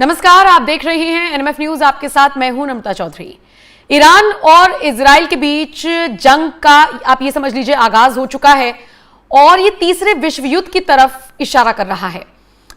नमस्कार, आप देख रहे हैं एनएमएफ न्यूज। आपके साथ मैं हूं नम्रता चौधरी। ईरान और इजराइल के बीच जंग का आप ये समझ लीजिए आगाज हो चुका है और ये तीसरे विश्व युद्ध की तरफ इशारा कर रहा है।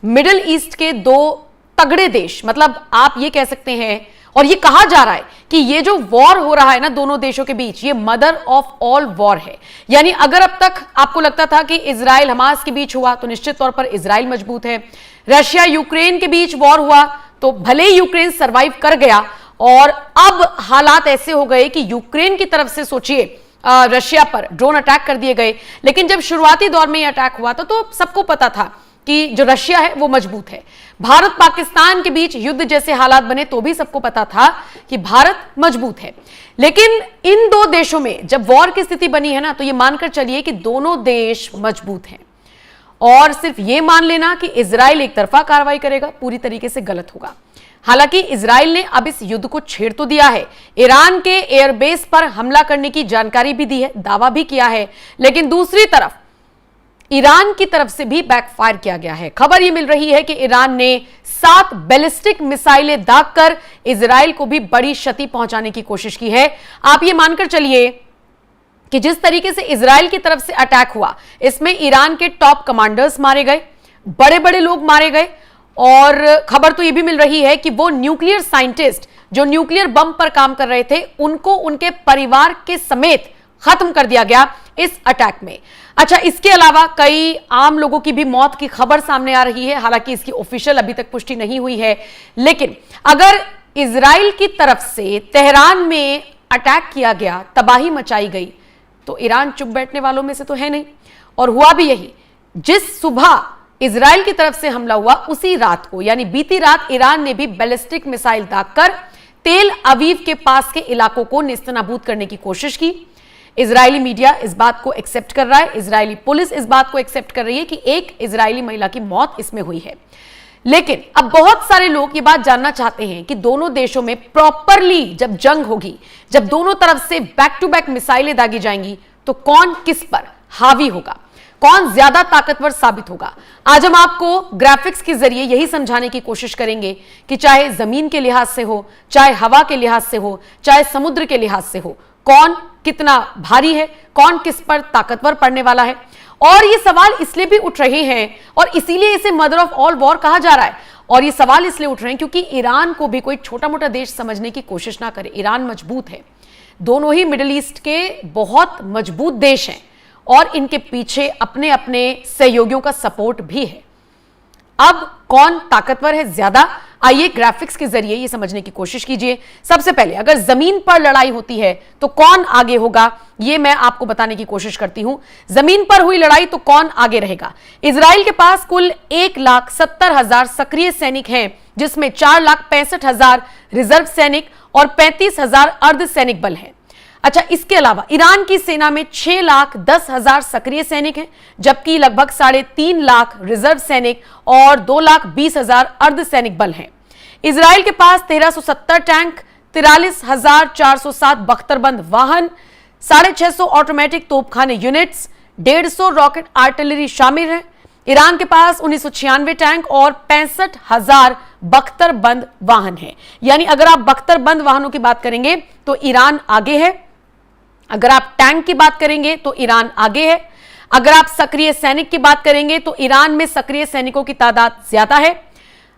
मिडिल ईस्ट के दो तगड़े देश, मतलब आप ये कह सकते हैं और ये कहा जा रहा है कि ये जो वॉर हो रहा है ना दोनों देशों के बीच, ये मदर ऑफ ऑल वॉर है। यानी अगर अब तक आपको लगता था कि इजराइल हमास के बीच हुआ तो निश्चित तौर पर इजराइल मजबूत है, रशिया यूक्रेन के बीच वॉर हुआ तो भले ही यूक्रेन सरवाइव कर गया और अब हालात ऐसे हो गए कि यूक्रेन की तरफ से सोचिए रशिया पर ड्रोन अटैक कर दिए गए। लेकिन जब शुरुआती दौर में यह अटैक हुआ तो सबको पता था कि जो रशिया है वो मजबूत है। भारत पाकिस्तान के बीच युद्ध जैसे हालात बने तो भी सबको पता था कि भारत मजबूत है। लेकिन इन दो देशों में जब वॉर की स्थिति बनी है ना, तो ये मानकर चलिए कि दोनों देश मजबूत हैं और सिर्फ ये मान लेना कि इजराइल एक तरफा कार्रवाई करेगा पूरी तरीके से गलत होगा। हालांकि इजराइल ने अब इस युद्ध को छेड़ तो दिया है, ईरान के एयरबेस पर हमला करने की जानकारी भी दी है, दावा भी किया है, लेकिन दूसरी तरफ ईरान की तरफ से भी बैकफायर किया गया है। खबर यह मिल रही है कि ईरान ने 7 बैलिस्टिक मिसाइलें दागकर इजराइल को भी बड़ी क्षति पहुंचाने की कोशिश की है। आप ये मानकर चलिए कि जिस तरीके से इजराइल की तरफ से अटैक हुआ, इसमें ईरान के टॉप कमांडर्स मारे गए, बड़े बड़े लोग मारे गए और खबर तो यह भी मिल रही है कि वो न्यूक्लियर साइंटिस्ट जो न्यूक्लियर बम पर काम कर रहे थे उनको उनके परिवार के समेत खत्म कर दिया गया इस अटैक में। अच्छा, इसके अलावा कई आम लोगों की भी मौत की खबर सामने आ रही है। हालांकि इसकी ऑफिशियल अभी तक पुष्टि नहीं हुई है, लेकिन अगर इजराइल की तरफ से तेहरान में अटैक किया गया, तबाही मचाई गई, तो ईरान चुप बैठने वालों में से तो है नहीं। और हुआ भी यही, जिस सुबह इजराइल की तरफ से हमला हुआ उसी रात को यानी बीती रात ईरान ने भी बैलिस्टिक मिसाइल दागकर तेल अवीव के पास के इलाकों को नेस्तनाबूद करने की कोशिश की। इजरायली मीडिया इस बात को एक्सेप्ट कर रहा है, इजरायली पुलिस इस बात को एक्सेप्ट कर रही है कि एक इजरायली महिला की मौत इसमें हुई है। लेकिन अब बहुत सारे लोग ये बात जानना चाहते हैं कि दोनों देशों में प्रॉपरली जब जंग होगी, जब दोनों तरफ से बैक टू बैक मिसाइलें दागी जाएंगी, तो कौन किस पर हावी होगा, कौन ज्यादा ताकतवर साबित होगा। आज हम आपको ग्राफिक्स के जरिए यही समझाने की कोशिश करेंगे कि चाहे जमीन के लिहाज से हो, चाहे हवा के लिहाज से हो, चाहे समुद्र के लिहाज से हो, कौन कितना भारी है, कौन किस पर ताकतवर पड़ने वाला है। और ये सवाल इसलिए भी उठ रहे हैं और इसीलिए इसे मदर ऑफ ऑल वॉर कहा जा रहा है। और ये सवाल इसलिए उठ रहे हैं क्योंकि ईरान को भी कोई छोटा मोटा देश समझने की कोशिश ना करे। ईरान मजबूत है, दोनों ही मिडिल ईस्ट के बहुत मजबूत देश हैं और इनके पीछे अपने अपने सहयोगियों का सपोर्ट भी है। अब कौन ताकतवर है ज्यादा, आइए ग्राफिक्स के जरिए ये समझने की कोशिश कीजिए। सबसे पहले अगर जमीन पर लड़ाई होती है तो कौन आगे होगा, ये मैं आपको बताने की कोशिश करती हूं। जमीन पर हुई लड़ाई तो कौन आगे रहेगा। इजराइल के पास कुल 1,70,000 सक्रिय सैनिक हैं, जिसमें 4,65,000 रिजर्व सैनिक और 35,000 अर्धसैनिक बल हैं। अच्छा, इसके अलावा ईरान की सेना में 6,10,000 सक्रिय सैनिक हैं, जबकि लगभग 3.5 लाख रिजर्व सैनिक और 2,20,000 अर्धसैनिक बल हैं। इजराइल के पास 1,370 टैंक, 43,407 बख्तरबंद वाहन, 650 ऑटोमेटिक तोपखाने यूनिट्स, 150 रॉकेट आर्टिलरी शामिल है। ईरान के पास 1996 टैंक और 65,000 बख्तरबंद वाहन है। यानी अगर आप बख्तरबंद वाहनों की बात करेंगे तो ईरान आगे है, अगर आप टैंक की बात करेंगे तो ईरान आगे है, अगर आप सक्रिय सैनिक की बात करेंगे तो ईरान में सक्रिय सैनिकों की तादाद ज्यादा है।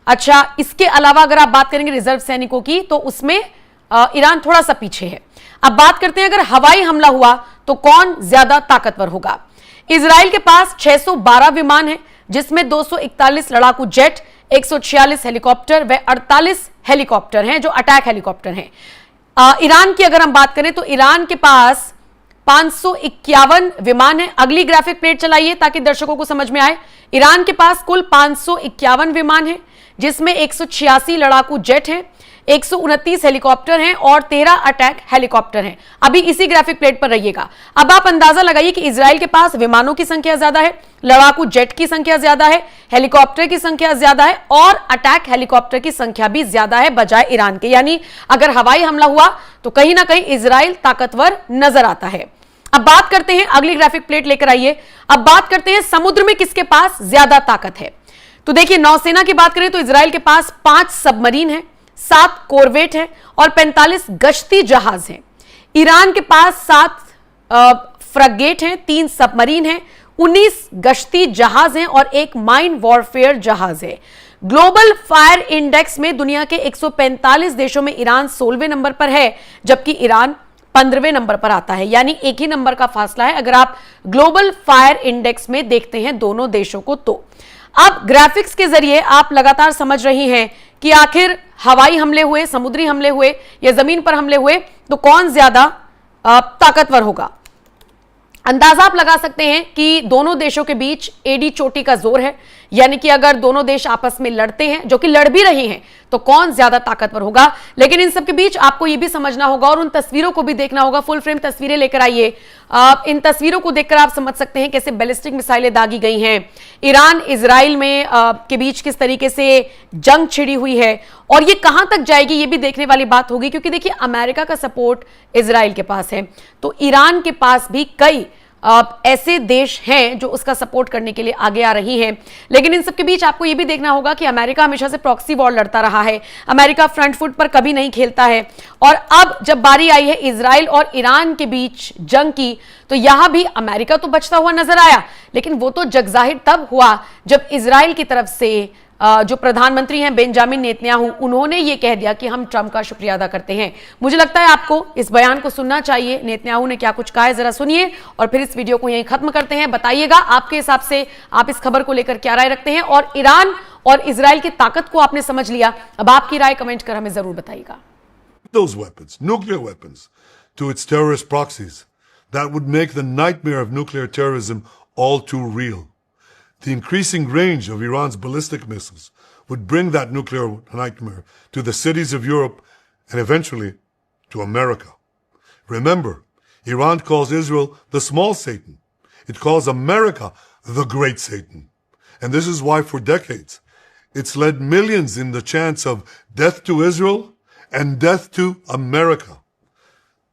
अच्छा, इसके अलावा अगर आप बात करेंगे रिजर्व सैनिकों की तो उसमें ईरान थोड़ा सा पीछे है। अब बात करते हैं अगर हवाई हमला हुआ तो कौन ज्यादा ताकतवर होगा। इजराइल के पास 612 विमान है, जिसमें 241 लड़ाकू जेट, 146 हेलीकॉप्टर व 48 हेलीकॉप्टर हैं जो अटैक हेलीकॉप्टर हैं। ईरान की अगर हम बात करें तो ईरान के पास 551 विमान है। अगली ग्राफिक प्लेट चलाइए ताकि दर्शकों को समझ में आए। ईरान के पास कुल 551 विमान है, जिसमें 186 लड़ाकू जेट हैं, 129 हेलीकॉप्टर हैं और 13 अटैक हेलीकॉप्टर हैं। अभी इसी ग्राफिक प्लेट पर रहिएगा। अब आप अंदाजा लगाइए कि इजराइल के पास विमानों की संख्या ज्यादा है, लड़ाकू जेट की संख्या ज्यादा है, हेलीकॉप्टर की संख्या ज्यादा है और अटैक हेलीकॉप्टर की संख्या भी ज्यादा है बजाय ईरान के। यानी अगर हवाई हमला हुआ तो कहीं ना कहीं इजराइल ताकतवर नजर आता है। अब बात करते हैं, अगली ग्राफिक प्लेट लेकर आइए। अब बात करते हैं समुद्र में किसके पास ज्यादा ताकत है। तो देखिए, नौसेना की बात करें तो इजराइल के पास 5 सबमरीन है, 7 कोरवेट है और 45 गश्ती जहाज हैं। ईरान के पास 7 फ्रगेट हैं, 3 सबमरीन हैं, 19 गश्ती जहाज हैं और 1 माइन वॉरफेयर जहाज है। ग्लोबल फायर इंडेक्स में दुनिया के 145 देशों में ईरान 16वें नंबर पर है, जबकि ईरान 15वें नंबर पर आता है। यानी एक ही नंबर का फासला है अगर आप ग्लोबल फायर इंडेक्स में देखते हैं दोनों देशों को। तो अब ग्राफिक्स के जरिए आप लगातार समझ रही हैं कि आखिर हवाई हमले हुए, समुद्री हमले हुए या जमीन पर हमले हुए तो कौन ज्यादा ताकतवर होगा। अंदाजा आप लगा सकते हैं कि दोनों देशों के बीच एडी चोटी का जोर है, यानी कि अगर दोनों देश आपस में लड़ते हैं, जो कि लड़ भी रहे हैं, तो कौन ज्यादा ताकतवर होगा। लेकिन इन सब के बीच आपको यह भी समझना होगा और उन तस्वीरों को भी देखना होगा। फुल फ्रेम तस्वीरें लेकर आइए। इन तस्वीरों को देखकर आप समझ सकते हैं कैसे बैलिस्टिक मिसाइलें दागी गई हैं। ईरान इजराइल में के बीच किस तरीके से जंग छिड़ी हुई है और ये कहां तक जाएगी, ये भी देखने वाली बात होगी, क्योंकि देखिए अमेरिका का सपोर्ट इजराइल के पास है, तो ईरान के पास भी कई ऐसे देश हैं जो उसका सपोर्ट करने के लिए आगे आ रही हैं। लेकिन इन सबके बीच आपको यह भी देखना होगा कि अमेरिका हमेशा से प्रॉक्सी वॉर लड़ता रहा है। अमेरिका फ्रंट फुट पर कभी नहीं खेलता है और अब जब बारी आई है इजराइल और ईरान के बीच जंग की, तो यहां भी अमेरिका तो बचता हुआ नजर आया, लेकिन वो तो जगजाहिर तब हुआ जब इजराइल की तरफ से जो प्रधानमंत्री हैं बेंजामिन नेतन्याहू, उन्होंने ये कह दिया कि हम ट्रंप का शुक्रिया अदा करते हैं। मुझे लगता है आपको इस बयान को सुनना चाहिए। नेतन्याहू ने क्या कुछ कहा है, जरा सुनिए और फिर इस वीडियो को यहीं खत्म करते हैं। बताइएगा आपके हिसाब से आप इस खबर को लेकर क्या राय रखते हैं। और ईरान और इजराइल की ताकत को आपने समझ लिया, अब आपकी राय कमेंट कर हमें जरूर बताइएगा। Those weapons, nuclear weapons, to its terrorist proxies, that would make the nightmare of nuclear terrorism all too real. The increasing range of Iran's ballistic missiles would bring that nuclear nightmare to the cities of Europe and eventually to America. Remember, Iran calls Israel the small Satan. It calls America the great Satan. And this is why for decades it's led millions in the chants of death to Israel and death to America.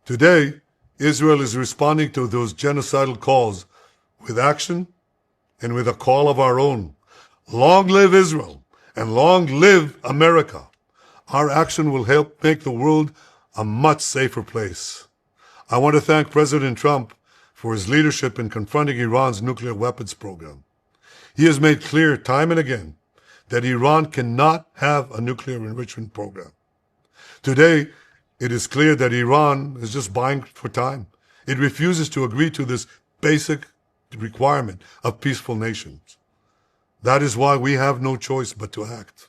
Today, Israel is responding to those genocidal calls with action and with a call of our own. Long live Israel and long live America. Our action will help make the world a much safer place. I want to thank President Trump for his leadership in confronting Iran's nuclear weapons program. He has made clear time and again that Iran cannot have a nuclear enrichment program. Today, it is clear that Iran is just buying for time. It refuses to agree to this basic requirement of peaceful nations. That is why we have no choice but to act.